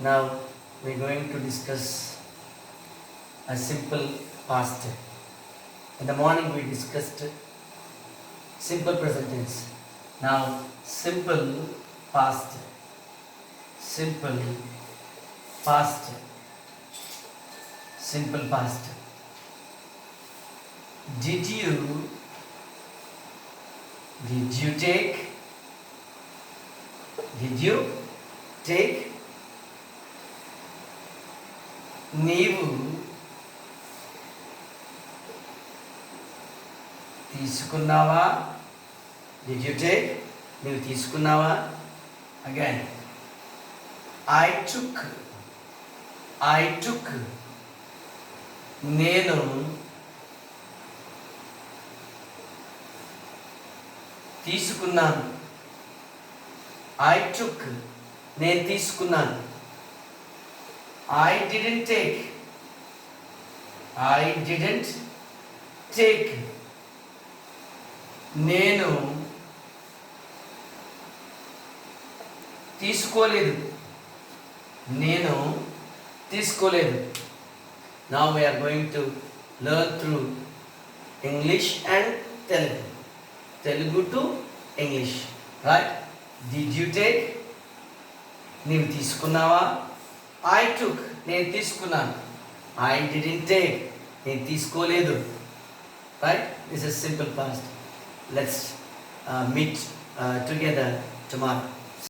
Now we're going to discuss a simple past. In the morning we discussed simple present tense. Now simple past. Simple past. Simple past. Did you take? Did you take? నీవు తీసుకున్నావా? Did you take? నీవు తీసుకున్నావా? Again. I took. నేను తీసుకున్నాను. I took. నేను తీసుకున్నాను. I didn't take. నేను తీసుకోలేదు. Now we are going to learn through English and Telugu. Telugu to English. Right? Did you take? నీవు తీసుకున్నావా? I took. నేను తీసుకున్నాను. I didn't take. నేను తీసుకోలేదు. Right? This is simple past. Let's meet together tomorrow.